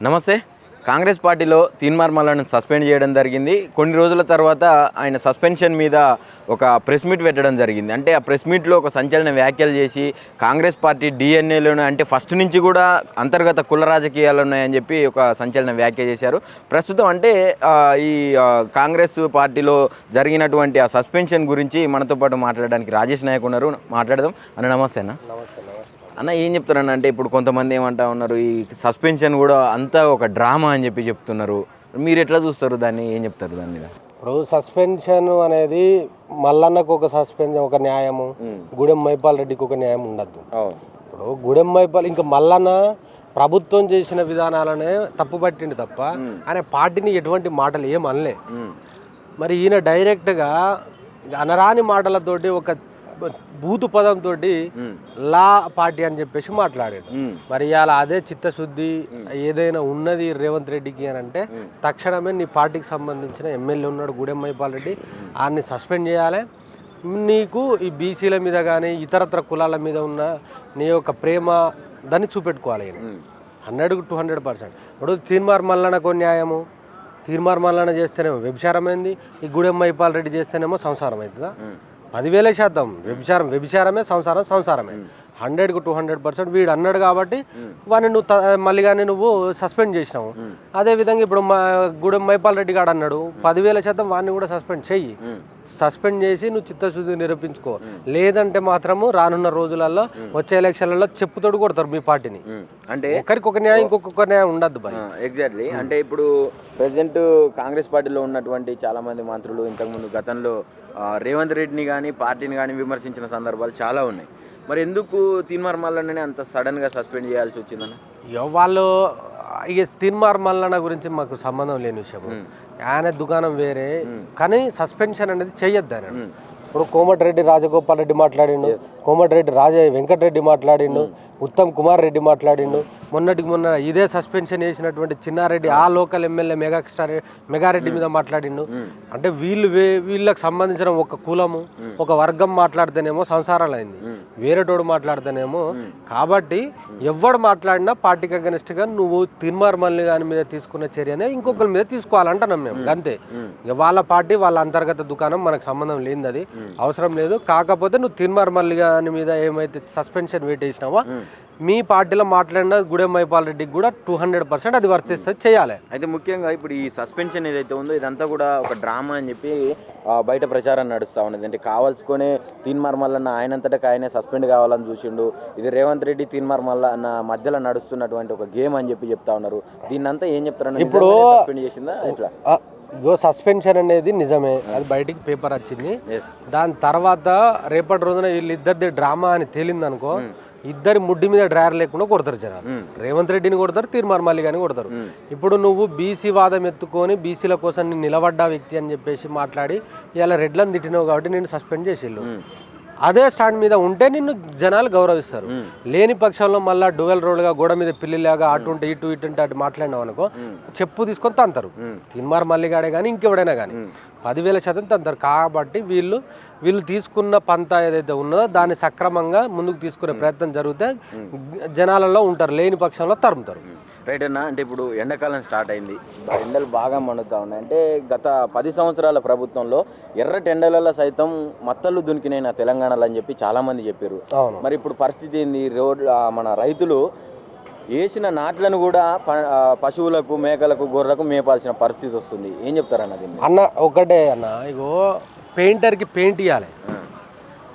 నమస్తే. కాంగ్రెస్ పార్టీలో తీన్మార్ మల్లన్నను సస్పెండ్ చేయడం జరిగింది. కొన్ని రోజుల తర్వాత ఆయన సస్పెన్షన్ మీద ఒక ప్రెస్ మీట్ పెట్టడం జరిగింది. అంటే ఆ ప్రెస్ మీట్లో ఒక సంచలన వ్యాఖ్యలు చేసి కాంగ్రెస్ పార్టీ డిఎన్ఏలోనే అంటే ఫస్ట్ నుంచి కూడా అంతర్గత కుల రాజకీయాలు ఉన్నాయని చెప్పి ఒక సంచలన వ్యాఖ్య చేశారు. ప్రస్తుతం అంటే ఈ కాంగ్రెస్ పార్టీలో జరిగినటువంటి ఆ సస్పెన్షన్ గురించి మనతో పాటు మాట్లాడడానికి రాజేష్ నాయక్ ఉన్నారు. మాట్లాడదాం అన్న. నమస్తే అన్న. అన్న, ఏం చెప్తారన్న అంటే ఇప్పుడు కొంతమంది ఏమంటా ఉన్నారు, ఈ సస్పెన్షన్ కూడా అంతా ఒక డ్రామా అని చెప్పి చెప్తున్నారు. మీరు ఎట్లా చూస్తారు దాన్ని, ఏం చెప్తారు దాని మీద? ఇప్పుడు సస్పెన్షన్ అనేది మల్లన్నకు ఒక సస్పెన్షన్ ఒక న్యాయము, గూడెం మైపాల్ రెడ్డికి ఒక న్యాయం ఉండద్దు. ఇప్పుడు గూడెం మైపాల్ ఇంకా మల్లన్న ప్రభుత్వం చేసిన విధానాలనే తప్పు పట్టింది తప్ప ఆయన పార్టీని ఎటువంటి మాటలు ఏం అనలే. మరి ఈయన డైరెక్ట్గా అనరాని మాటలతోటి ఒక బూతు పదంతో లా పార్టీ అని చెప్పేసి మాట్లాడాడు. మరి ఇవాళ అదే చిత్తశుద్ధి ఏదైనా ఉన్నది రేవంత్ రెడ్డికి అని అంటే తక్షణమే నీ పార్టీకి సంబంధించిన ఎమ్మెల్యే ఉన్నాడు గూడెం మైపాల్ రెడ్డి, ఆయన్ని సస్పెండ్ చేయాలి. నీకు ఈ బీసీల మీద కానీ ఇతరత్ర కులాల మీద ఉన్న నీ యొక్క ప్రేమ దాన్ని చూపెట్టుకోవాలి. 100-200%. ఇప్పుడు తీన్మార్ మల్లన్నకు న్యాయము, తీన్మార్ మల్లన్న చేస్తేనేమో వ్యభిచారమైంది, ఈ గూడెం మైపాల్ రెడ్డి చేస్తేనేమో సంసారం అవుతుందా? 10,000% వ్యభిచారమే, సంసారమే. 100-200% వీడు అన్నాడు కాబట్టి వాడిని నువ్వు మళ్ళీ కానీ నువ్వు సస్పెండ్ చేసినావు. అదేవిధంగా ఇప్పుడు గూడెం మైపాల్ రెడ్డి గారు అన్నాడు, 10,000% వాడిని కూడా సస్పెండ్ చెయ్యి. సస్పెండ్ చేసి నువ్వు చిత్తశుద్ధి నిరూపించుకో. లేదంటే మాత్రము రానున్న రోజులలో వచ్చే ఎలక్షన్లలో చెప్పుతోడు కొడతారు మీ పార్టీని. అంటే ఒకరికి ఒక న్యాయం ఇంకొక న్యాయం ఉండద్దు బాయ్. ఎగ్జాక్ట్లీ. అంటే ఇప్పుడు ప్రెసిడెంట్ కాంగ్రెస్ పార్టీలో ఉన్నటువంటి చాలా మంది మంత్రులు ఇంతకుముందు గతంలో రేవంత్ రెడ్డిని కానీ పార్టీని కానీ విమర్శించిన సందర్భాలు చాలా ఉన్నాయి. మరి ఎందుకు తీన్మార్ మల్లన్నని అంత సడన్గా సస్పెండ్ చేయాల్సి వచ్చిందన్న? వాళ్ళు ఇక తీన్మార్ మల్లన్న గురించి మాకు సంబంధం లేని విషయం. ఆయన దుకాణం వేరే, కానీ సస్పెన్షన్ అనేది చెయ్యొద్దు ఆయన. ఇప్పుడు కోమటిరెడ్డి రాజగోపాల్ రెడ్డి మాట్లాడిండు, కోమటిరెడ్డి వెంకటరెడ్డి మాట్లాడిండు, ఉత్తమ్ కుమార్ రెడ్డి మాట్లాడిండు. మొన్న ఇదే సస్పెన్షన్ చేసినటువంటి చిన్నారెడ్డి ఆ లోకల్ ఎమ్మెల్యే మెగారెడ్డి మీద మాట్లాడిండు. అంటే వీళ్ళకి సంబంధించిన ఒక కులము ఒక వర్గం మాట్లాడితేనేమో సంసారాలు అయింది, వేరేటోడు మాట్లాడితేనేమో. కాబట్టి ఎవడు మాట్లాడినా పార్టీకి అగెనిస్ట్గా నువ్వు తీన్మార్ మల్లన్న మీద తీసుకున్న చర్యనే ఇంకొకరి మీద తీసుకోవాలంటున్నాం మేము. అంతే. వాళ్ళ పార్టీ వాళ్ళ అంతర్గత దుకాణం, మనకు సంబంధం లేనిది, అది అవసరం లేదు. కాకపోతే నువ్వు తీన్మార్ మల్లన్న మీద ఏమైతే సస్పెన్షన్ వేటేసినావో మీ పార్టీలో మాట్లాడిన గూడెం మైపాల్ రెడ్డికి కూడా 200% అది వర్తిస్తుంది, చేయాలి. అయితే ముఖ్యంగా ఇప్పుడు ఈ సస్పెన్షన్ ఏదైతే ఉందో ఇదంతా కూడా ఒక డ్రామా అని చెప్పి బయట ప్రచారం నడుస్తూ ఉన్నది. అంటే కావాల్సుకొని తీన్మార్ మల్లన్న ఆయనంతటా ఆయనే సస్పెండ్ కావాలని చూసిండు. ఇది రేవంత్ రెడ్డి తీన్మార్ మల్లన్న మధ్యలో నడుస్తున్నటువంటి ఒక గేమ్ అని చెప్పి చెప్తా ఉన్నారు. దీన్నంతా ఏం చెప్తారని? ఇప్పుడు సస్పెండ్ చేసిందా ఇట్లా? సస్పెన్షన్ అనేది నిజమే, అది బయటికి పేపర్ వచ్చింది. దాని తర్వాత రేపటి రోజున వీళ్ళిద్దరిది డ్రామా అని తేలింది అనుకో, ఇద్దరి ముడ్డి మీద డ్రైవర్ లేకుండా కొడతారు జనాలు. రేవంత్ రెడ్డిని కొడతారు, తీన్మార్ మల్లన్నని కొడతారు. ఇప్పుడు నువ్వు బీసీ వాదం ఎత్తుకొని బీసీల కోసం నేను నిలబడ్డ వ్యక్తి అని చెప్పేసి మాట్లాడి ఇలా రెడ్లను తిట్టినావు కాబట్టి నేను సస్పెండ్ చేసిళ్ళు. అదే స్టాండ్ మీద ఉంటే నిన్ను జనాలు గౌరవిస్తారు. లేని పక్షంలో మళ్ళీ డ్యూయల్ రోడ్గా గోడ మీద పిల్లిలాగా అటు ఉంటే ఇటు అటు మాట్లాడినావు అనుకో, చెప్పు తీసుకొని తంతారు. తీన్మార్ మల్లన్నగాడే కానీ ఇంకెవడైనా కానీ 10,000% తంతారు. కాబట్టి వీళ్ళు తీసుకున్న పంత ఏదైతే ఉన్నదో దాన్ని సక్రమంగా ముందుకు తీసుకునే ప్రయత్నం జరిగితే జనాలలో ఉంటారు, లేని పక్షంలో తరుముతారు. రైట్ అన్న. అంటే ఇప్పుడు ఎండాకాలం స్టార్ట్ అయింది, ఎండలు బాగా మండుతూ ఉన్నాయి. అంటే గత 10 సంవత్సరాల ప్రభుత్వంలో ఎర్రటి ఎండలలో సైతం మత్తళ్ళు దునికినాయి తెలంగాణలో అని చెప్పి చాలామంది చెప్పారు. మరి ఇప్పుడు పరిస్థితి ఏంది? మన రైతులు వేసిన నాట్లను కూడా పశువులకు, మేకలకు, గొర్రెలకు మేపాల్సిన పరిస్థితి వస్తుంది. ఏం చెప్తారన్న దీన్ని? అన్న ఒకటే అన్న, ఇగో పెయింటర్కి పెయింట్ ఇవ్వాలి.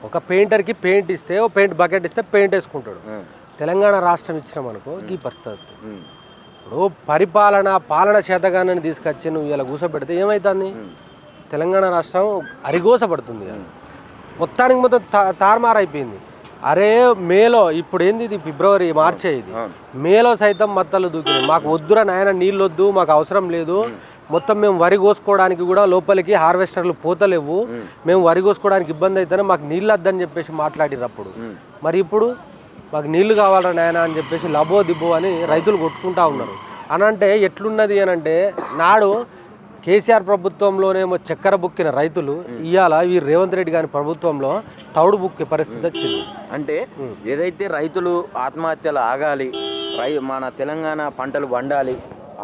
ఒక పెయింటర్కి పెయింట్ ఇస్తే, ఓ పెయింట్ బకెట్ ఇస్తే పెయింట్ వేసుకుంటాడు. తెలంగాణ రాష్ట్రం ఇచ్చినాం అనుకో ఈ పరిస్థితి. ఇప్పుడు పాలన శాతగానని తీసుకొచ్చి నువ్వు ఇలా కూసపెడితే ఏమవుతుంది? తెలంగాణ రాష్ట్రం అరిగోసపడుతుంది. మొత్తానికి మొత్తం తారుమారైపోయింది. అరే మేలో ఇప్పుడు ఏంది, ఇది ఫిబ్రవరి మార్చే, ఇది మేలో సైతం మత్తలు దూకినాయి. మాకు వద్దురా నాయన, నీళ్ళు వద్దు, మాకు అవసరం లేదు, మొత్తం మేము వరి కోసుకోవడానికి కూడా లోపలికి హార్వెస్టర్లు పోతలేవు, మేము వరి కోసుకోవడానికి ఇబ్బంది అవుతానే మాకు నీళ్ళు వద్దని చెప్పేసి మాట్లాడినప్పుడు, మరి ఇప్పుడు మాకు నీళ్లు కావాలరా నాయన అని చెప్పేసి లబో దిబ్బో అని రైతులు కొట్టుకుంటా ఉన్నారు. అనంటే ఎట్లున్నది అని అంటే, నాడు కేసీఆర్ ప్రభుత్వంలోనేమో చక్కెర బుక్కిన రైతులు ఇవాళ ఈ రేవంత్ రెడ్డి గారి ప్రభుత్వంలో తౌడు బుక్కే పరిస్థితి వచ్చింది. అంటే ఏదైతే రైతులు ఆత్మహత్యలు ఆగాలి, మన తెలంగాణ పంటలు పండాలి,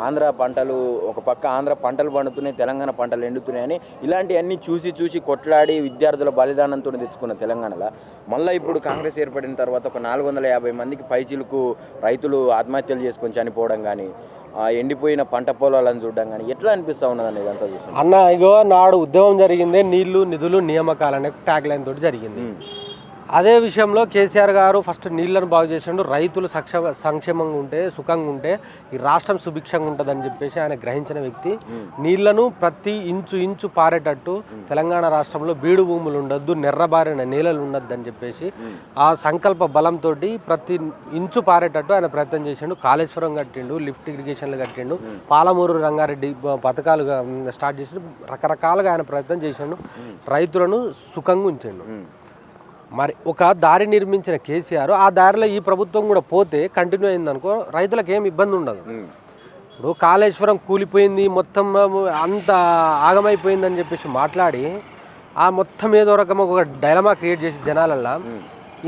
ఆంధ్ర పంటలు ఒక పక్క ఆంధ్ర పంటలు పండుతున్నాయి, తెలంగాణ పంటలు ఎండుతున్నాయని ఇలాంటివన్నీ చూసి కొట్లాడి విద్యార్థుల బలిదానంతో తెచ్చుకున్న తెలంగాణలో మళ్ళీ ఇప్పుడు కాంగ్రెస్ ఏర్పడిన తర్వాత ఒక 450 మందికి పైచిలకు రైతులు ఆత్మహత్యలు చేసుకొని చనిపోవడం కానీ, ఎండిపోయిన పంట పొలాలను చూడడం కానీ ఎట్లా అనిపిస్తూ ఉన్నదండి ఇదంతా చూస్తాం అన్న? ఇగో నాడు ఉద్యమం జరిగిందే నీళ్లు నిధులు నియామకాలు అనే ట్యాగ్ లైన్ తోటి జరిగింది. అదే విషయంలో కేసీఆర్ గారు ఫస్ట్ నీళ్లను బాగు చేసిండు. రైతులు సంక్షేమంగా ఉంటే సుఖంగా ఉంటే ఈ రాష్ట్రం సుభిక్షంగా ఉంటుందని చెప్పేసి ఆయన గ్రహించిన వ్యక్తి. నీళ్లను ప్రతి ఇంచు పారేటట్టు తెలంగాణ రాష్ట్రంలో బీడు భూములు ఉండొద్దు, నెర్రబారిన నేలలు ఉండొద్దు అని చెప్పేసి ఆ సంకల్ప బలంతో ప్రతి ఇంచు పారేటట్టు ఆయన ప్రయత్నం చేసిండు. కాళేశ్వరం కట్టిండు, లిఫ్ట్ ఇరిగేషన్లు కట్టిండు, పాలమూరు రంగారెడ్డి పథకాలుగా స్టార్ట్ చేసిండు. రకరకాలుగా ఆయన ప్రయత్నం చేసిండు, రైతులను సుఖంగా ఉంచిండు. మరి ఒక దారి నిర్మించిన కేసీఆర్ ఆ దారిలో ఈ ప్రభుత్వం కూడా పోతే కంటిన్యూ అయిందనుకో రైతులకు ఏం ఇబ్బంది ఉండదు. ఇప్పుడు కాళేశ్వరం కూలిపోయింది, మొత్తం అంత ఆగమైపోయిందని చెప్పేసి మాట్లాడి ఆ మొత్తం ఏదో రకం ఒక డైలమా క్రియేట్ చేసి జనాలల్లో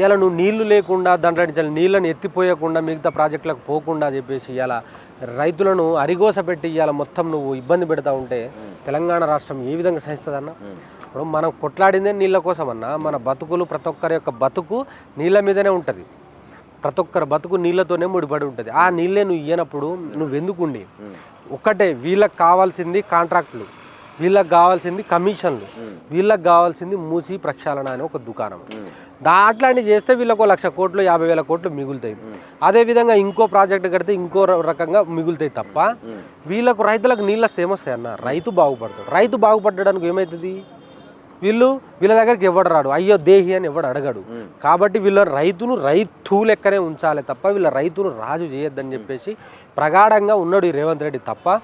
ఇలా నువ్వు నీళ్లు లేకుండా దాంట్లో నీళ్ళని ఎత్తిపోయకుండా మిగతా ప్రాజెక్టులకు పోకుండా చెప్పేసి ఇలా రైతులను అరిగోస పెట్టి ఇవాళ మొత్తం నువ్వు ఇబ్బంది పెడతా ఉంటే తెలంగాణ రాష్ట్రం ఏ విధంగా సహిస్తుందన్న? ఇప్పుడు మనం కొట్లాడిందే నీళ్ళ కోసం అన్న. మన బతుకులు ప్రతి ఒక్కరి యొక్క బతుకు నీళ్ళ మీదనే ఉంటుంది. ప్రతి ఒక్కరి బతుకు నీళ్ళతోనే ముడిపడి ఉంటుంది. ఆ నీళ్ళే నువ్వు ఇయ్యనప్పుడు నువ్వెందుకుండి? ఒక్కటే, వీళ్ళకి కావాల్సింది కాంట్రాక్టులు, వీళ్ళకి కావాల్సింది కమిషన్లు, వీళ్ళకి కావాల్సింది మూసి ప్రక్షాళన అనే ఒక దుకాణం. అట్లాంటివి చేస్తే వీళ్ళకు 1,00,000 కోట్లు 50,000 కోట్లు మిగులుతాయి. అదేవిధంగా ఇంకో ప్రాజెక్టు కడితే ఇంకో రకంగా మిగులుతాయి తప్ప వీళ్ళకు రైతులకు నీళ్ళ సేమొస్తాయి అన్న. రైతు బాగుపడతాడు. రైతు బాగుపడడానికి ఏమవుతుంది? వీళ్ళ దగ్గరికి ఎవడు రాడు, అయ్యో దేహి అని ఎవడు అడగడు. కాబట్టి వీళ్ళ రైతును రైతు లెక్కనే ఉంచాలి తప్ప వీళ్ళ రైతును రాజు చేయొద్దని చెప్పేసి ప్రగాఢంగా ఉన్నాడు ఈ రేవంత్ రెడ్డి. తప్ప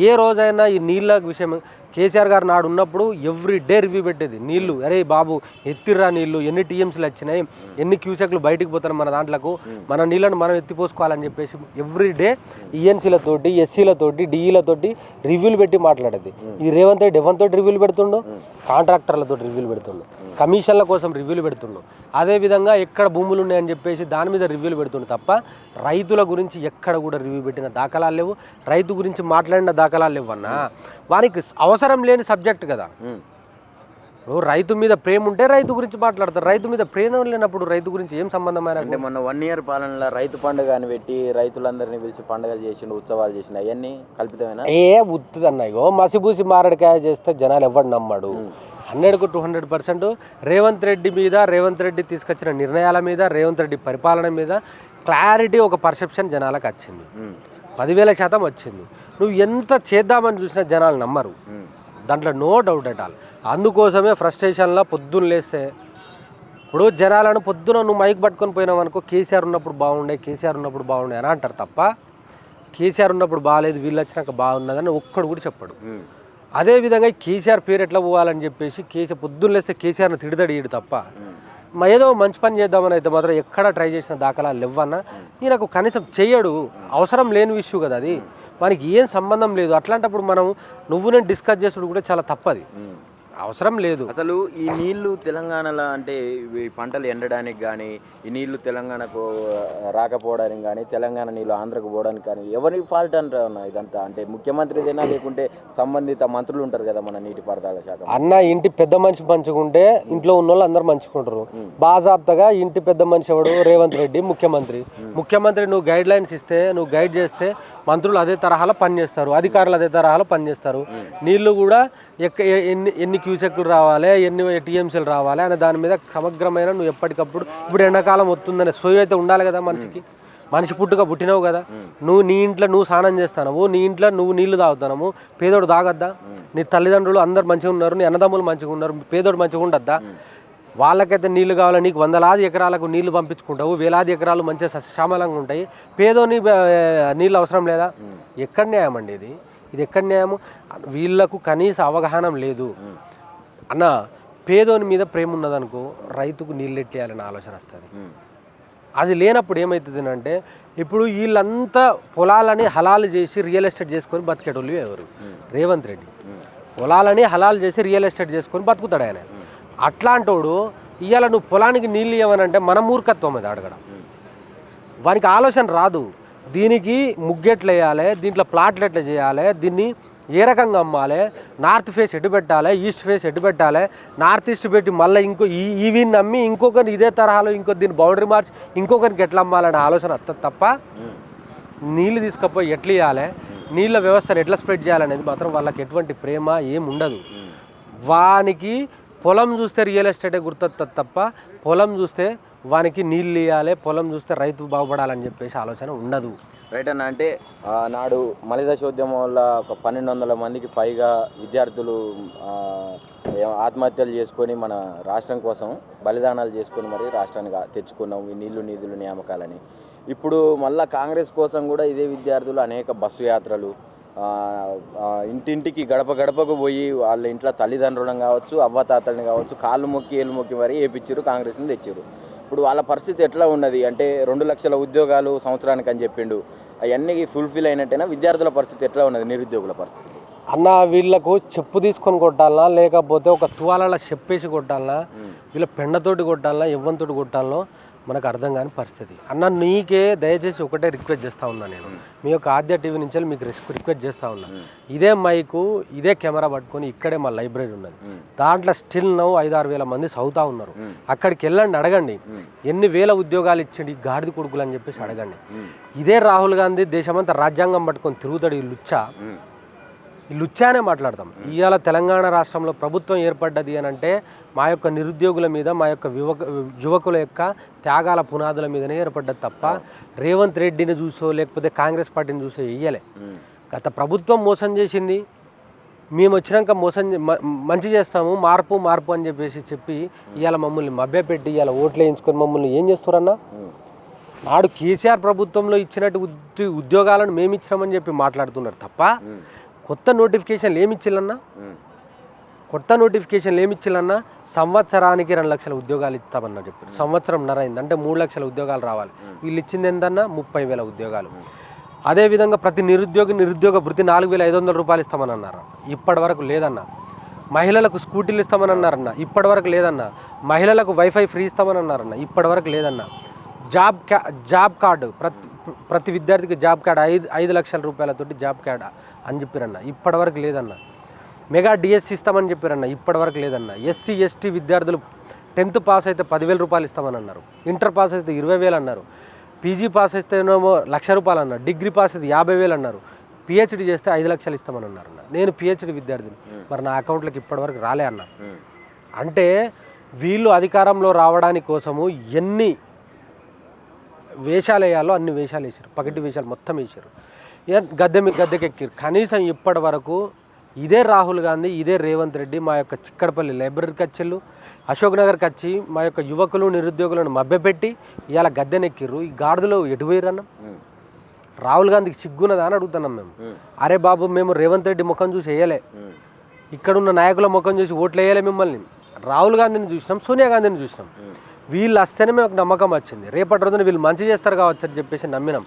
ఏ రోజైనా ఈ నీళ్ళ విషయం కేసీఆర్ గారు నాడు ఉన్నప్పుడు ఎవ్రీ డే రివ్యూ పెట్టేది. నీళ్లు, అరే బాబు ఎత్తిర్రా నీళ్లు, ఎన్ని టీఎంసీలు వచ్చినాయి, ఎన్ని క్యూసెక్లు బయటికి పోతారు మన దాంట్లకు, మన నీళ్ళను మనం ఎత్తిపోసుకోవాలని చెప్పేసి ఎవ్రీ డే ఈఎన్సీలతోటి ఎస్సీలతోటి డిఈలతోటి రివ్యూలు పెట్టి మాట్లాడేది. ఈ రేవంత్ రెడ్డి ఎవరితో రివ్యూలు పెడుతుండో? కాంట్రాక్టర్లతో రివ్యూలు పెడుతుండు, కమిషన్ల కోసం రివ్యూలు పెడుతుండు, అదేవిధంగా ఎక్కడ భూములు ఉన్నాయని చెప్పేసి దాని మీద రివ్యూలు పెడుతుండు తప్ప రైతుల గురించి ఎక్కడ కూడా రివ్యూ పెట్టిన దాఖలాలు లేవు, రైతు గురించి మాట్లాడిన దాఖలాలు లేవు అన్న. వానికి అవసరం లేని సబ్జెక్ట్ కదా. రైతు మీద ప్రేమ ఉంటే రైతు గురించి మాట్లాడతారు, రైతు మీద ప్రేమ లేనప్పుడు రైతు గురించి ఏం సంబంధం? అంటే మొన్న 1 year పాలనలో రైతు పండుగ అని పెట్టి రైతులందరినీ పిలిచి పండుగలు చేసిండు, ఉత్సవాలు చేసిండు, అవన్నీ కల్పితమేనా? ఉత్తుది అన్నాయో మసిబూసి మారడికాయ చేస్తే జనాలు ఎవడు నమ్మాడు? 100కు 200% రేవంత్ రెడ్డి మీద, రేవంత్ రెడ్డి తీసుకొచ్చిన నిర్ణయాల మీద, రేవంత్ రెడ్డి పరిపాలన మీద క్లారిటీ ఒక పర్సెప్షన్ జనాలకు వచ్చింది. 10,000% వచ్చింది. నువ్వు ఎంత చేద్దామని చూసినా జనాలు నమ్మరు, దాంట్లో నో డౌట్ అట్ ఆల్. అందుకోసమే ఫ్రస్ట్రేషన్లో పొద్దున్న లేస్తే ఇప్పుడు జనాలను పొద్దున నువ్వు మైక్ పట్టుకొని పోయినావు అనుకో, కేసీఆర్ ఉన్నప్పుడు బాగుండే, కేసీఆర్ ఉన్నప్పుడు బాగుండే అని అంటారు తప్ప కేసీఆర్ ఉన్నప్పుడు బాగాలేదు, వీళ్ళు వచ్చినాక బాగున్నదని ఒక్కడు కూడా చెప్పాడు. అదేవిధంగా కేసీఆర్ పేరు ఎట్లా పోవాలని చెప్పేసి పొద్దున్న లేస్తే కేసీఆర్ని తిడదడియడు తప్ప ఏదో మంచి పని చేద్దామని అయితే మాత్రం ఎక్కడ ట్రై చేసిన దాఖలాలు లేవన్నా. ఈయనకు కనీసం చెయ్యడు, అవసరం లేని ఇష్యూ కదా అది, మనకి ఏం సంబంధం లేదు. అట్లాంటప్పుడు మనం నేను డిస్కస్ చేసుడు కూడా చాలా తప్పది, అవసరం లేదు. అసలు ఈ నీళ్లు తెలంగాణలో అంటే ఈ పంటలు ఎండడానికి కానీ, ఈ నీళ్లు తెలంగాణకు రాకపోవడానికి కానీ, తెలంగాణ నీళ్ళు ఆంధ్రకు పోవడానికి కానీ ఎవరి ఫాల్ట్ అంటారు ఇదంతా? అంటే ముఖ్యమంత్రిదైనా లేకుంటే సంబంధిత మంత్రులు ఉంటారు కదా మన నీటిపారుదల శాఖ అన్న. ఇంటి పెద్ద మనిషి మంచుకుంటే ఇంట్లో ఉన్న వాళ్ళు అందరు మంచుకుంటారు. బాజాబ్తగా ఇంటి పెద్ద మనిషి ఎవడు? రేవంత్ రెడ్డి ముఖ్యమంత్రి. నువ్వు గైడ్ లైన్స్ ఇస్తే, నువ్వు గైడ్ చేస్తే మంత్రులు అదే తరహాలో పనిచేస్తారు, అధికారులు అదే తరహాలో పనిచేస్తారు. నీళ్లు కూడా ఎన్ని క్యూసెక్లు రావాలి, ఎన్ని టీఎంసీలు రావాలి అనే దాని మీద సమగ్రమైన నువ్వు ఎప్పటికప్పుడు, ఇప్పుడు ఎండాకాలం వస్తుందనే సోయి అయితే ఉండాలి కదా మనిషికి. మనిషి పుట్టినవు కదా, నువ్వు నీ ఇంట్లో నువ్వు స్నానం చేస్తావు, నీ ఇంట్లో నువ్వు నీళ్లు తాగుతున్నావు, పేదోడు తాగద్దా? నీ తల్లిదండ్రులు అందరు మంచిగా ఉన్నారు, నీ అన్నదమ్ములు మంచిగా ఉన్నారు, పేదోడు మంచిగా ఉండద్దా? వాళ్ళకైతే నీళ్లు కావాలి, నీకు 100,000 ఎకరాలకు నీళ్లు పంపించుకుంటావు, 1,000 ఎకరాలు మంచిగా సస్యశ్యామలంగా ఉంటాయి, పేదోని నీళ్ళు అవసరం లేదా? ఎక్కడ న్యాయం అండి ఇది? ఎక్కడ న్యాయము? వీళ్ళకు కనీస అవగాహన లేదు అన్న. పేదోని మీద ప్రేమ ఉన్నదనుకో రైతుకు నీళ్ళు ఎట్టేయాలని ఆలోచన వస్తుంది. అది లేనప్పుడు ఏమవుతుంది అంటే, ఇప్పుడు వీళ్ళంతా పొలాలని హలాలు చేసి రియల్ ఎస్టేట్ చేసుకొని బతికేటోళ్ళు ఎవరు? రేవంత్ రెడ్డి. పొలాలని హలాలు చేసి రియల్ ఎస్టేట్ చేసుకొని బతుకుతాడు ఆయన. అట్లాంటోడు ఇవాళ నువ్వు పొలానికి నీళ్ళు ఇవ్వనంటే మన మూర్ఖత్వం అది అడగడం. వానికి ఆలోచన రాదు. దీనికి ముగ్గెట్లు వేయాలి, దీంట్లో ప్లాట్లు ఎట్లా చేయాలి, దీన్ని ఏ రకంగా అమ్మాలి, నార్త్ ఫేస్ ఎటు పెట్టాలి, ఈస్ట్ ఫేస్ ఎటు పెట్టాలి, నార్త్ ఈస్ట్ పెట్టి మళ్ళీ ఇంకో వీని నమ్మి ఇంకొకరిని ఇదే తరహాలో దీని బౌండరీ మార్చి ఇంకొకరికి ఎట్లా అమ్మాలనే ఆలోచన వస్తుంది తప్ప నీళ్ళు తీసుకపోయి ఎట్లా ఇవ్వాలి, నీళ్ళ వ్యవస్థను ఎట్లా స్ప్రెడ్ చేయాలనేది మాత్రం వాళ్ళకి ఎటువంటి ప్రేమ ఏం ఉండదు. వానికి పొలం చూస్తే రియల్ ఎస్టేటే గుర్తొస్తుంది తప్ప పొలం చూస్తే వానికి నీళ్ళు ఇవ్వాలి, పొలం చూస్తే రైతు బాగుపడాలని చెప్పేసి ఆలోచన ఉండదు. రైట్ అన్న, అంటే నాడు మలిదశోద్యమం వల్ల ఒక 1200 మందికి పైగా విద్యార్థులు ఆత్మహత్యలు చేసుకొని మన రాష్ట్రం కోసం బలిదానాలు చేసుకొని మరి రాష్ట్రాన్ని తెచ్చుకున్నాం ఈ నీళ్లు నిధులు నియామకాలని. ఇప్పుడు మళ్ళీ కాంగ్రెస్ కోసం కూడా ఇదే విద్యార్థులు అనేక బస్సు యాత్రలు, ఇంటింటికి గడప గడపకు పోయి వాళ్ళ ఇంట్లో తల్లిదండ్రులను కావచ్చు, అవ్వతాతల్ని కావచ్చు, కాళ్ళు మొక్కి ఏళ్ళు మొక్కి మరీ వేయించారు, కాంగ్రెస్ని తెచ్చారు. ఇప్పుడు వాళ్ళ పరిస్థితి ఎట్లా ఉన్నది అంటే 2 లక్షల ఉద్యోగాలు సంవత్సరానికి అని చెప్పిండు, అవన్నీ ఫుల్ఫిల్ అయినట్టేనా? విద్యార్థుల పరిస్థితి ఎట్లా ఉన్నది, నిరుద్యోగుల పరిస్థితి? అన్న వీళ్ళకు చెప్పు తీసుకొని కొట్టాలనా లేకపోతే ఒక తువాలలో చెప్పేసి కొట్టాలనా, వీళ్ళ పెండతోటి కొట్టాలనా, ఎవ్వంతోటి కొట్టాలనో మనకు అర్థం కాని పరిస్థితి. అన్న నీకే దయచేసి ఒకటే రిక్వెస్ట్ చేస్తూ ఉన్నా, నేను మీ యొక్క ఆద్య టీవీ నుంచి మీకు రిక్వెస్ట్ చేస్తూ ఉన్నా, ఇదే మైకు ఇదే కెమెరా పట్టుకొని ఇక్కడే మా లైబ్రరీ ఉన్నది, దాంట్లో స్టిల్ నవ్వు 5-6 వేల మంది చదువుతూ ఉన్నారు. అక్కడికి వెళ్ళండి, అడగండి ఎన్ని వేల ఉద్యోగాలు ఇచ్చింది గాడిద కొడుకులు అని చెప్పేసి అడగండి. ఇదే రాహుల్ గాంధీ దేశమంతా రాజ్యాంగం పట్టుకొని తిరుగుతాడు, ఈ లుచ్చానే మాట్లాడతాం. ఇవాళ తెలంగాణ రాష్ట్రంలో ప్రభుత్వం ఏర్పడ్డది అని అంటే మా యొక్క నిరుద్యోగుల మీద, మా యొక్క యువకుల యొక్క త్యాగాల పునాదుల మీదనే ఏర్పడ్డది తప్ప రేవంత్ రెడ్డిని చూసో లేకపోతే కాంగ్రెస్ పార్టీని చూసో వేయలే. గత ప్రభుత్వం మోసం చేసింది, మేము వచ్చినాక మంచి చేస్తాము, మార్పు అని చెప్పి ఇవాళ మమ్మల్ని మభ్యపెట్టి ఇవాళ ఓట్లు వేయించుకొని మమ్మల్ని ఏం చేస్తారన్నా? నాడు కేసీఆర్ ప్రభుత్వంలో ఇచ్చినట్టు ఉద్యోగాలను మేము ఇచ్చినామని చెప్పి మాట్లాడుతున్నారు తప్ప కొత్త నోటిఫికేషన్లు ఏమిచ్చిల్లన్నా సంవత్సరానికి 2 లక్షల ఉద్యోగాలు ఇస్తామన్నా చెప్పారు. సంవత్సరంన్నర అయింది అంటే 3 లక్షల ఉద్యోగాలు రావాలి. వీళ్ళు ఇచ్చింది ఏంటన్నా 30,000 ఉద్యోగాలు. అదేవిధంగా ప్రతి నిరుద్యోగ భృతి 4,500 రూపాయలు ఇస్తామని అన్నారు, ఇప్పటి వరకు లేదన్న. మహిళలకు స్కూటీలు ఇస్తామని అన్నారన్న, ఇప్పటి వరకు లేదన్న. మహిళలకు వైఫై ఫ్రీ ఇస్తామని అన్నారన్న, ఇప్పటి వరకు లేదన్న. జాబ్ కార్డు ప్రతి విద్యార్థికి జాబ్ కార్డు 5 లక్షల రూపాయలతోటి జాబ్ కార్డు అని చెప్పారన్న, ఇప్పటి వరకు లేదన్న. మెగా డిఎస్సి ఇస్తామని చెప్పారన్న, ఇప్పటి వరకు లేదన్న. ఎస్సీ ఎస్టీ విద్యార్థులు 10th పాస్ అయితే 10,000 రూపాయలు ఇస్తామని అన్నారు, ఇంటర్ పాస్ అయితే 20,000 అన్నారు, పీజీ పాస్ అయితేనేమో 1,00,000 రూపాయలు అన్నారు, డిగ్రీ పాస్ అయితే 50,000 అన్నారు, పిహెచ్డి చేస్తే 5 లక్షలు ఇస్తామని అన్నారు అన్న. నేను పిహెచ్డి విద్యార్థిని, మరి నా అకౌంట్లోకి ఇప్పటివరకు రాలే అన్న. అంటే వీళ్ళు అధికారంలో రావడానికి కోసము ఎన్ని వేషాలు వేయాలో అన్ని వేషాలు వేసారు, పగటి వేషాలు మొత్తం వేసారు, గద్దెకెక్కారు. కనీసం ఇప్పటి వరకు ఇదే రాహుల్ గాంధీ, ఇదే రేవంత్ రెడ్డి మా యొక్క చిక్కడపల్లి లైబ్రరీకి వచ్చేళ్ళు, అశోక్ నగర్కి వచ్చి మా యొక్క యువకులు నిరుద్యోగులను మభ్యపెట్టి ఇవాళ గద్దెనెక్కిర్రు. ఈ గాడిదలో ఎటు పోయిరన్న? రాహుల్ గాంధీకి సిగ్గున్నదా అని అడుగుతున్నాం మేము. అరే బాబు, మేము రేవంత్ రెడ్డి ముఖం చూసి వేయలే, ఇక్కడున్న నాయకుల ముఖం చూసి ఓట్లు వేయలే, మిమ్మల్ని రాహుల్ గాంధీని చూసినాం, సోనియా గాంధీని చూసినాం. వీళ్ళు వస్తేనే మేము నమ్మకం వచ్చింది, రేపటి రోజున వీళ్ళు మంచి చేస్తారు కావచ్చు అని చెప్పేసి నమ్మినాం.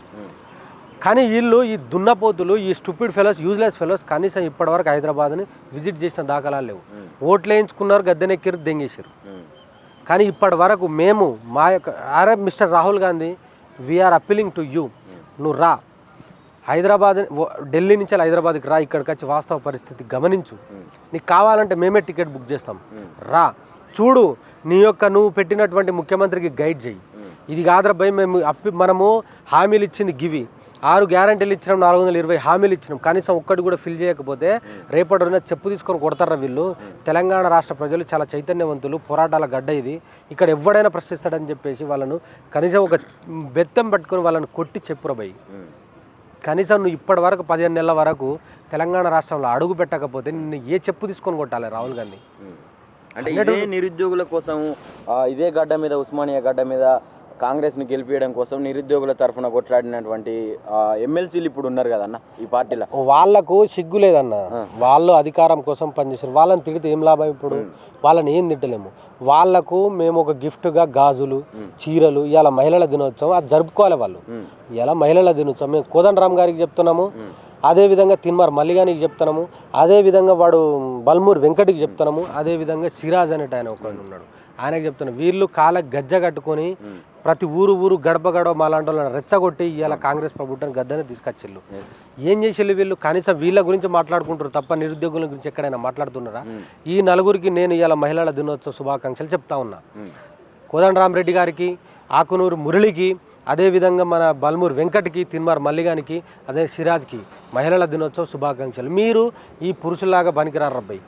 కానీ వీళ్ళు ఈ దున్నపోతులు, ఈ స్టూపిడ్ ఫెలోస్, యూజ్లెస్ ఫెలోస్ కనీసం ఇప్పటివరకు హైదరాబాద్ని విజిట్ చేసిన దాఖలాలు లేవు. ఓట్లు వేయించుకున్నారు, గద్దెనెక్కిరు, దెంగేసారు. కానీ ఇప్పటి వరకు మేము మా యొక్క అరే mister Rahul Gandhi, we're appealing to you, నువ్వు రా హైదరాబాద్, ఢిల్లీ నుంచి హైదరాబాద్కి రా, ఇక్కడికి వచ్చి వాస్తవ పరిస్థితి గమనించు, నీకు కావాలంటే మేమే టికెట్ బుక్ చేస్తాం, రా చూడు, నువ్వు పెట్టినటువంటి ముఖ్యమంత్రికి గైడ్ చేయి. ఇది కాదురా భయ్, మనము హామీలు ఇచ్చింది గివి, 6 గ్యారంటీలు ఇచ్చినాం, 420 హామీలు ఇచ్చినాం, కనీసం ఒక్కటి కూడా ఫిల్ చేయకపోతే రేపటి రోజున చెప్పు తీసుకొని కొడతారా వీళ్ళు? తెలంగాణ రాష్ట్ర ప్రజలు చాలా చైతన్యవంతులు, పోరాటాల గడ్డ ఇది, ఇక్కడ ఎవడైనా ప్రశ్నిస్తాడని చెప్పేసి వాళ్ళను కనీసం ఒక బెత్తం పట్టుకొని వాళ్ళని కొట్టి చెప్పురా భయ్. కనీసం నువ్వు ఇప్పటి వరకు 15 నెలల వరకు తెలంగాణ రాష్ట్రంలో అడుగు పెట్టకపోతే నిన్ను ఏ చెప్పు తీసుకొని కొట్టాలి రాహుల్ గాంధీ? అంటే ఇదే నిరుద్యోగుల కోసం ఇదే గడ్డ మీద, ఉస్మానియా గడ్డ మీద కాంగ్రెస్ని గెలిపించడం కోసం నిరుద్యోగుల తరఫున కొట్లాడినటువంటి ఎమ్మెల్సీలు ఇప్పుడు ఉన్నారు కదన్న ఈ పార్టీలో. వాళ్లకు సిగ్గు లేదన్న, వాళ్ళు అధికారం కోసం పనిచేసారు. వాళ్ళని తిడితే ఏం లాభం? ఇప్పుడు వాళ్ళని ఏం తిట్టలేము. వాళ్లకు మేము ఒక గిఫ్ట్గా గాజులు, చీరలు, ఇవాళ మహిళల దినోత్సవం అది జరుపుకోవాలి. వాళ్ళు ఇలా మహిళల దినోత్సవం మేము కోదండరామ్ గారికి చెప్తున్నాము, అదేవిధంగా తిన్మార్ మల్లిగానికి చెప్తున్నాము, అదేవిధంగా వాడు బల్మూర్ వెంకటికి చెప్తున్నాము, అదేవిధంగా సిరాజ్ అనేట ఆయన ఒకడు ఉన్నాడు, ఆయనకు చెప్తున్నా, వీళ్ళు కాళ్ళ గజ్జ కట్టుకొని ప్రతి ఊరు గడప మాలాంటి వాళ్ళని రెచ్చగొట్టి ఇవాళ కాంగ్రెస్ ప్రభుత్వం గద్దెనే తీసుకొచ్చిళ్ళు. ఏం చేసేళ్ళు వీళ్ళు? కనీసం వీళ్ళ గురించి మాట్లాడుకుంటారు తప్ప నిరుద్యోగుల గురించి ఎక్కడైనా మాట్లాడుతున్నారా? ఈ నలుగురికి నేను ఇవాళ మహిళల దినోత్సవ శుభాకాంక్షలు చెప్తా ఉన్నా. కోదండరామరెడ్డి గారికి, ఆకునూరు మురళికి, అదేవిధంగా మన బల్మూరు వెంకట్కి, తిన్మార్ మల్లిగానికి, అదే సిరాజ్కి మహిళల దినోత్సవ శుభాకాంక్షలు. మీరు ఈ పురుషులాగా పనికిరారు రబ్బాయి.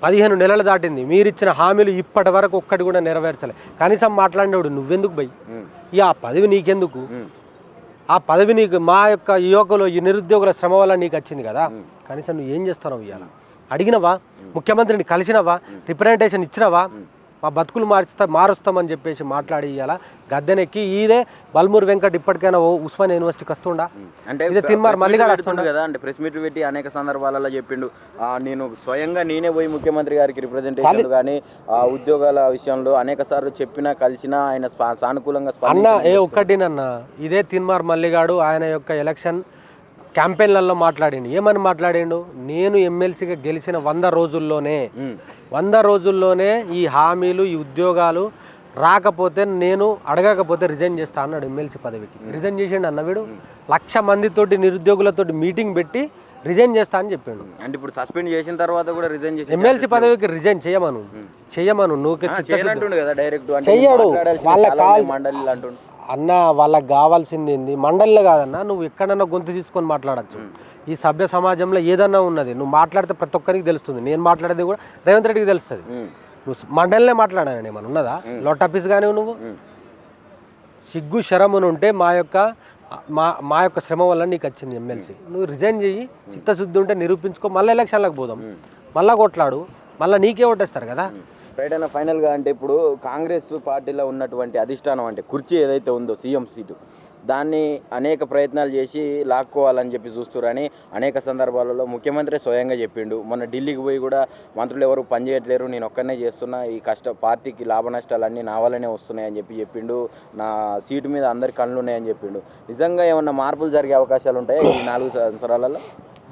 15 నెలలు దాటింది, మీరిచ్చిన హామీలు ఇప్పటి వరకు ఒక్కటి కూడా నెరవేర్చలే. కనీసం మాట్లాడినవాడు నువ్వెందుకు బై? ఇక ఆ పదవి నీకెందుకు? ఆ పదవి నీకు మా యొక్క యువకులు ఈ నిరుద్యోగుల శ్రమ వల్ల నీకు వచ్చింది కదా, కనీసం నువ్వు ఏం చేస్తున్నావు? ఇవాళ అడిగినవా? ముఖ్యమంత్రిని కలిసినవా? రిప్రజెంటేషన్ ఇచ్చినవా? మా బతుకులు మారుస్తామని చెప్పేసి మాట్లాడి ఇవాళ గద్దెనెక్కి ఇదే బల్మూరు వెంకట్ ఇప్పటికైనా ఉస్మానియా యూనివర్సిటీకి వస్తుండా? అంటే ఇదే తిన్మార్ మల్లిగా వస్తుండ కదా. అంటే ప్రెస్ మీట్లు పెట్టి అనేక సందర్భాలలో చెప్పిండు, నేను స్వయంగా నేనే పోయి ముఖ్యమంత్రి గారికి రిప్రజెంటేషన్ కానీ ఉద్యోగాల విషయంలో అనేక సార్లు చెప్పినా కలిసినా ఆయన సానుకూలంగా అన్న ఒక్కటినన్నా. ఇదే తిన్మార్ మల్లిగాడు ఆయన యొక్క ఎలక్షన్ క్యాంపెయిన్లలో మాట్లాడిండు. ఏమని మాట్లాడిండు? నేను ఎమ్మెల్సీగా గెలిచిన 100 రోజుల్లోనే ఈ హామీలు, ఈ ఉద్యోగాలు రాకపోతే, నేను అడగకపోతే రిజైన్ చేస్తా అన్నాడు ఎమ్మెల్సీ పదవికి. రిజైన్ చేసిండు అన్న వీడు. 1,00,000 మందితోటి నిరుద్యోగులతోటి మీటింగ్ పెట్టి రిజైన్ చేస్తా అని చెప్పిండు. అంటే ఇప్పుడు సస్పెండ్ చేసిన తర్వాత కూడా రిజైన్ చేసి ఎమ్మెల్సీ పదవికి రిజైన్ చేయమను నువ్వు చెయ్యడు. వాళ్ళకి కావాల్సి అన్న, వాళ్ళకి కావాల్సింది ఏంది? మండలిలో కాదన్నా, నువ్వు ఎక్కడన్నా గొంతు తీసుకొని మాట్లాడచ్చు. ఈ సభ్య సమాజంలో ఏదన్నా ఉన్నది నువ్వు మాట్లాడితే ప్రతి ఒక్కరికి తెలుస్తుంది. నేను మాట్లాడేది కూడా రేవంత్ రెడ్డికి తెలుస్తుంది. నువ్వు మండలినే మాట్లాడాను ఏమన్నా ఉన్నదా? లోటాపీస్ కానీ నువ్వు సిగ్గు శరమును ఉంటే మా యొక్క శ్రమ వల్ల నీకు వచ్చింది ఎమ్మెల్సీ. నువ్వు రిజైన్ చెయ్యి, చిత్తశుద్ధి ఉంటే నిరూపించుకో, మళ్ళీ ఎలక్షన్లకు పోదాం, మళ్ళీ కొట్లాడు, మళ్ళీ నీకే ఓటేస్తారు కదా. రైట్ అన్న, ఫైనల్గా అంటే ఇప్పుడు కాంగ్రెస్ పార్టీలో ఉన్నటువంటి అధిష్టానం అంటే కుర్చీ ఏదైతే ఉందో సీఎం సీటు, దాన్ని అనేక ప్రయత్నాలు చేసి లాక్కోవాలని చెప్పి చూస్తున్నారని అనేక సందర్భాలలో ముఖ్యమంత్రి స్వయంగా చెప్పిండు. మొన్న ఢిల్లీకి పోయి కూడా మంత్రులు ఎవరు పనిచేయట్లేరు, నేను ఒక్కనే చేస్తున్నా, ఈ పార్టీకి లాభ నష్టాలన్నీ నా వల్లనే వస్తున్నాయని చెప్పిండు. నా సీటు మీద అందరి కళ్ళు ఉన్నాయని చెప్పిండు. నిజంగా ఏమన్నా మార్పులు జరిగే అవకాశాలు ఉంటాయి ఈ 4 సంవత్సరాలలో?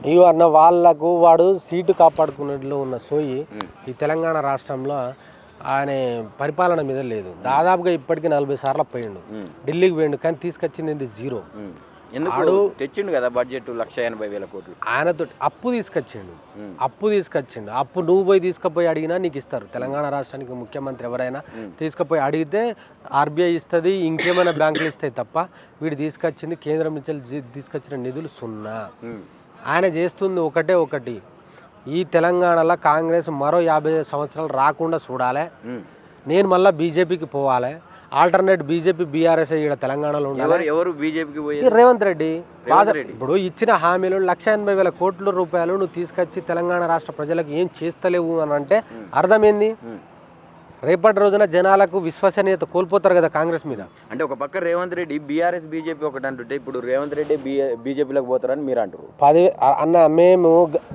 అయ్యో అన్న, వాళ్ళకు వాడు సీటు కాపాడుకున్నట్లు ఉన్న సోయి ఈ తెలంగాణ రాష్ట్రంలో ఆయన పరిపాలన మీద లేదు. దాదాపుగా ఇప్పటికీ 40 సార్లు పోయిండు, ఢిల్లీకి పోయిండు, కానీ తీసుకొచ్చింది 0. ఎందుకు తెచ్చిండు కదా బడ్జెట్ 1,80,000 కోట్లు. ఆయనతో అప్పు తీసుకొచ్చిండు. అప్పు నువ్వు పోయి తీసుకుపోయి అడిగినా నీకు ఇస్తారు. తెలంగాణ రాష్ట్రానికి ముఖ్యమంత్రి ఎవరైనా తీసుకుపోయి అడిగితే ఆర్బీఐ ఇస్తుంది, ఇంకేమైనా బ్యాంకులు ఇస్తాయి తప్ప వీడు తీసుకొచ్చింది కేంద్రం నుంచి తీసుకొచ్చిన నిధులు 0. ఆయన చేస్తుంది ఒకటి, ఈ తెలంగాణలో కాంగ్రెస్ మరో 50 సంవత్సరాలు రాకుండా చూడాలి, నేను మళ్ళీ బీజేపీకి పోవాలి, ఆల్టర్నేట్ బీజేపీ బీఆర్ఎస్ ఇక్కడ తెలంగాణలో ఉండాలి. ఎవరు బీజేపీకి పోయి? రేవంత్ రెడ్డి. ఇప్పుడు ఇచ్చిన హామీలు 1,80,000 కోట్ల రూపాయలు నువ్వు తీసుకొచ్చి తెలంగాణ రాష్ట్ర ప్రజలకు ఏం చేస్తలేవు అని అంటే అర్థమైంది. రేపటి రోజున జనాలకు విశ్వసనీయత కోల్పోతారు కదా కాంగ్రెస్ మీద. అంటే ఒక పక్క రేవంత్ రెడ్డి బీఆర్ఎస్ బీజేపీ ఒకటి అంటుంటే ఇప్పుడు రేవంత్ రెడ్డి బీజేపీలోకి పోతారని మీరు అంటారు. అన్న, మేము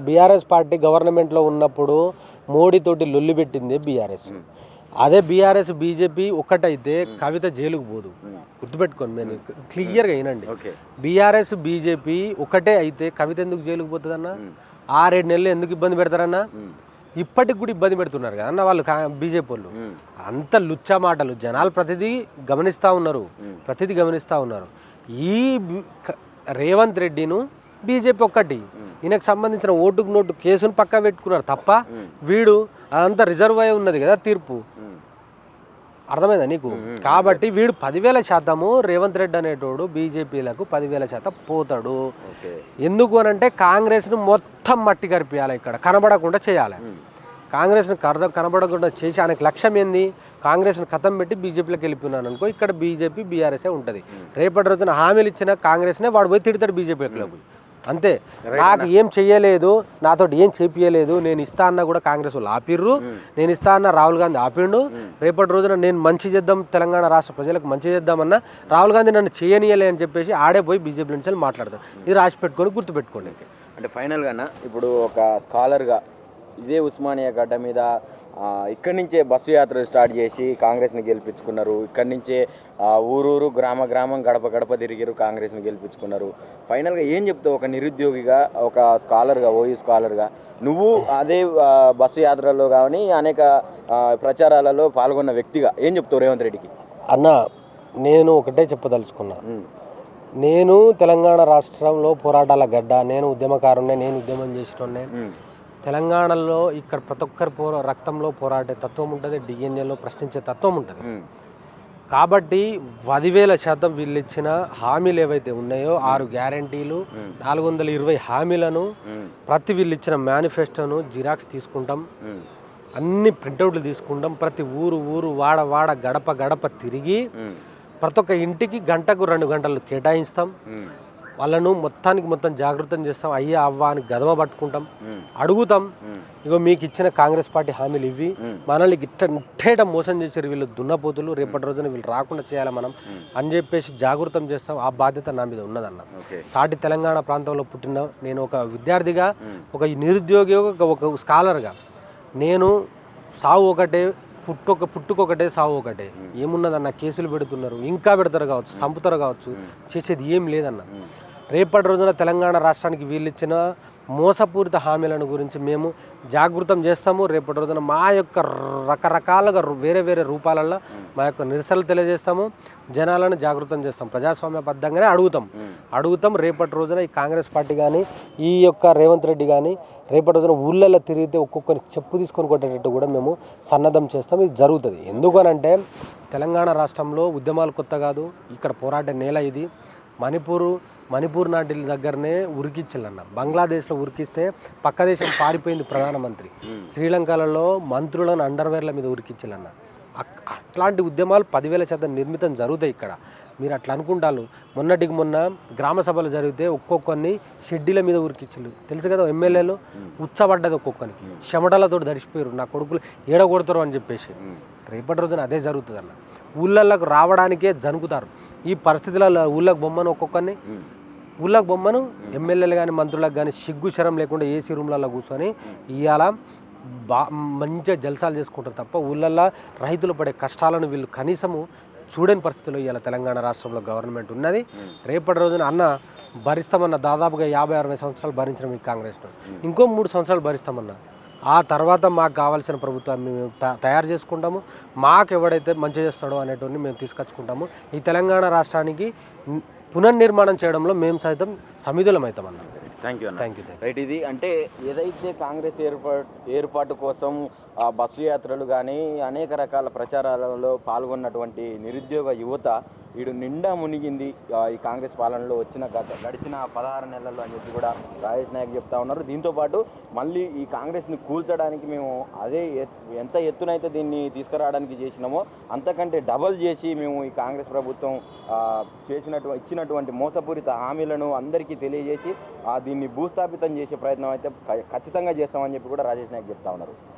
బీఆర్ఎస్ పార్టీ గవర్నమెంట్లో ఉన్నప్పుడు మోడీతోటి లొల్లి పెట్టింది బీఆర్ఎస్. అదే బీఆర్ఎస్ బీజేపీ ఒక్కటైతే కవిత జైలుకు పోదు. గుర్తుపెట్టుకోండి, నేను క్లియర్గా వినండి. బీఆర్ఎస్ బీజేపీ ఒకటే అయితే కవిత ఎందుకు జైలుకు పోతుంది అన్న? 6-7 నెలలు ఎందుకు ఇబ్బంది పెడతారన్నా? ఇప్పటికి కూడా ఇబ్బంది పెడుతున్నారు కదా అన్న వాళ్ళు బీజేపీ వాళ్ళు. అంత లుచ్చా మాటలు, జనాలు ప్రతిదీ గమనిస్తూ ఉన్నారు. ఈ రేవంత్ రెడ్డిను బీజేపీ ఒక్కటి, ఈయనకు సంబంధించిన ఓటుకు నోటు కేసును పక్కా పెట్టుకున్నారు తప్ప వీడు అదంతా రిజర్వ్ అయి ఉన్నది కదా తీర్పు. అర్థమైందా నీకు? కాబట్టి వీడు 10,000% రేవంత్ రెడ్డి అనేటోడు బీజేపీలకు 10,000% పోతాడు. ఎందుకు అనంటే కాంగ్రెస్ను మొత్తం మట్టి కరిపియాలి, ఇక్కడ కనబడకుండా చేయాలి. కాంగ్రెస్ను కనబడకుండా చేసి ఆయనకు లక్ష్యం ఏంది? కాంగ్రెస్ను ఖతం పెట్టి బీజేపీలోకి వెళ్ళిపోయినాను అనుకో, ఇక్కడ బీజేపీ బీఆర్ఎస్ఏ ఉంటుంది. రేపటి రోజున హామీలు ఇచ్చిన కాంగ్రెస్నే వాడు పోయి తిడతాడు బీజేపీలోకి పోయి. అంతే. నాకు ఏం చెయ్యలేదు, నాతో ఏం చేపియలేదు, నేను ఇస్తా అన్న కూడా కాంగ్రెస్ వాళ్ళు ఆపిర్రు, నేను ఇస్తా అన్న రాహుల్ గాంధీ ఆపిండు. రేపటి రోజున నేను మంచి చేద్దాం, తెలంగాణ రాష్ట్ర ప్రజలకు మంచి చేద్దామన్నా రాహుల్ గాంధీ నన్ను చేయనీయలే అని చెప్పేసి ఆడే పోయి బీజేపీ నుంచి మాట్లాడతారు. ఇది రాసి పెట్టుకొని గుర్తుపెట్టుకోండి. అంటే ఫైనల్గా ఇప్పుడు ఒక స్కాలర్గా ఇదే ఉస్మానియా గడ్డ మీద ఇక్కడి నుంచే బస్సు యాత్ర స్టార్ట్ చేసి కాంగ్రెస్ని గెలిపించుకున్నారు. ఇక్కడి నుంచే ఊరూరు గ్రామం గడప తిరిగారు, కాంగ్రెస్ని గెలిపించుకున్నారు. ఫైనల్గా ఏం చెప్తావు ఒక నిరుద్యోగిగా, ఒక స్కాలర్గా, ఓయూ స్కాలర్గా నువ్వు అదే బస్సు యాత్రలో కానీ అనేక ప్రచారాలలో పాల్గొన్న వ్యక్తిగా ఏం చెప్తావు రేవంత్ రెడ్డికి? అన్న నేను ఒకటే చెప్పదలుచుకున్నా, నేను తెలంగాణ రాష్ట్రంలో పోరాటాల గడ్డ, నేను ఉద్యమకారుణ్ణే, నేను ఉద్యమం చేసినోన్నే. తెలంగాణలో ఇక్కడ ప్రతి ఒక్కరి రక్తంలో పోరాడే తత్వం ఉంటుంది, డిఎన్ఏలో ప్రశ్నించే తత్వం ఉంటుంది. కాబట్టి 10,000% వీళ్ళు ఇచ్చిన హామీలు ఏవైతే ఉన్నాయో 6 గ్యారంటీలు 420 హామీలను ప్రతి వీళ్ళు ఇచ్చిన మేనిఫెస్టోను జిరాక్స్ తీసుకుంటాం, అన్ని ప్రింటౌట్లు తీసుకుంటాం, ప్రతి ఊరు వాడ గడప గడప తిరిగి ప్రతి ఒక్క ఇంటికి గంటకు 2 గంటలు కేటాయిస్తాం. వాళ్ళను మొత్తం జాగృతం చేస్తాం. అయ్యా అవ్వ అని గదమ పట్టుకుంటాం, అడుగుతాం, ఇగో మీకు ఇచ్చిన కాంగ్రెస్ పార్టీ హామీలు ఇవి, మనల్ని ఇట్టేట మోసం చేసారు వీళ్ళు దున్నపోతులు, రేపటి రోజున వీళ్ళు రాకుండా చేయాలి మనం అని చెప్పేసి జాగృతం చేస్తాం. ఆ బాధ్యత నా మీద ఉన్నదన్న. సాటి తెలంగాణ ప్రాంతంలో పుట్టిన నేను ఒక విద్యార్థిగా, ఒక నిరుద్యోగి, ఒక స్కాలర్గా నేను సావు ఒకటే, పుట్టుకొకటే సావు ఒకటే. ఏమున్నదన్న, కేసులు పెడుతున్నారు, ఇంకా పెడతారు కావచ్చు, చంపుతారు కావచ్చు, చేసేది ఏం లేదన్న. రేపటి రోజున తెలంగాణ రాష్ట్రానికి వీళ్ళు ఇచ్చిన మోసపూరిత హామీలను గురించి మేము జాగృతం చేస్తాము. రేపటి రోజున మా యొక్క రకరకాలుగా వేరే రూపాలలో మా యొక్క నిరసనలు తెలియజేస్తాము, జనాలను జాగృతం చేస్తాం, ప్రజాస్వామ్యబద్ధంగానే అడుగుతాం. రేపటి రోజున ఈ కాంగ్రెస్ పార్టీ కానీ, ఈ యొక్క రేవంత్ రెడ్డి కానీ రేపటి రోజున ఊళ్ళల్లో తిరిగితే ఒక్కొక్కరి చెప్పు తీసుకొని కొట్టేటట్టు కూడా మేము సన్నద్ధం చేస్తాం. ఇది జరుగుతుంది. ఎందుకనంటే తెలంగాణ రాష్ట్రంలో ఉద్యమాలు కొత్త కాదు, ఇక్కడ పోరాట నేల ఇది. మణిపూర్ నాటి దగ్గరనే ఉరికిచ్చిల్లన్న, బంగ్లాదేశ్లో ఉరికిస్తే పక్క దేశం పారిపోయింది ప్రధానమంత్రి. శ్రీలంకలలో మంత్రులను అండర్వేర్ల మీద ఉరికిచ్చిల్లన్న. అట్లాంటి ఉద్యమాలు 10,000% నిర్మితం జరుగుతాయి ఇక్కడ. మీరు అట్లా అనుకుంటారు. మొన్నటికి మొన్న గ్రామ సభలు జరిగితే ఒక్కొక్కరిని షెడ్డీల మీద ఉరికిచ్చిళ్ళు, తెలుసు కదా. ఎమ్మెల్యేలు ఉచ్చబడ్డది, ఒక్కొక్కరికి చెమటలతో దడిచిపోయారు, నా కొడుకులు ఏడ కొడతారు అని చెప్పేసి. రేపటి రోజున అదే జరుగుతుంది అన్న. ఊళ్ళకు రావడానికే జనుకుతారు. ఈ పరిస్థితులలో ఊళ్ళకు బొమ్మను ఎమ్మెల్యేలు కానీ మంత్రులకు కానీ సిగ్గు శరం లేకుండా ఏసీ రూమ్లలో కూర్చొని ఇవాళ మంచిగా జల్సాలు చేసుకుంటారు తప్ప ఊళ్ళల్లో రైతులు పడే కష్టాలను వీళ్ళు కనీసము చూడని పరిస్థితుల్లో ఇవాళ తెలంగాణ రాష్ట్రంలో గవర్నమెంట్ ఉన్నది. రేపటి రోజున అన్న భరిస్తామన్న, దాదాపుగా 50-60 సంవత్సరాలు భరించిన మీ కాంగ్రెస్లో ఇంకో 3 సంవత్సరాలు భరిస్తామన్నా. ఆ తర్వాత మాకు కావాల్సిన ప్రభుత్వాన్ని మేము తయారు చేసుకుంటాము. మాకు ఎవడైతే మంచి చేస్తాడో అనేటువంటి మేము తీసుకొచ్చుకుంటాము. ఈ తెలంగాణ రాష్ట్రానికి పునర్నిర్మాణం చేయడంలో మేము సైతం సమిధులమవుతామన్నా. Thank you right. ఇది అంటే ఏదైతే కాంగ్రెస్ ఏర్పాటు కోసం బస్సు యాత్రలు కానీ అనేక రకాల ప్రచారాలలో పాల్గొన్నటువంటి నిరుద్యోగ యువత వీడు నిండా మునిగింది ఈ కాంగ్రెస్ పాలనలో గడిచిన 16 నెలల్లో అని చెప్పి కూడా రాజేష్ నాయక్ చెప్తా ఉన్నారు. దీంతోపాటు మళ్ళీ ఈ కాంగ్రెస్ని కూల్చడానికి మేము అదే ఎంత ఎత్తునైతే దీన్ని తీసుకురావడానికి చేసినామో అంతకంటే డబల్ చేసి మేము ఈ కాంగ్రెస్ ప్రభుత్వం ఇచ్చినటువంటి మోసపూరిత హామీలను అందరికీ తెలియజేసి దీన్ని భూస్థాపితం చేసే ప్రయత్నం అయితే ఖచ్చితంగా చేస్తామని చెప్పి కూడా రాజేష్ నాయక్ చెప్తా ఉన్నారు.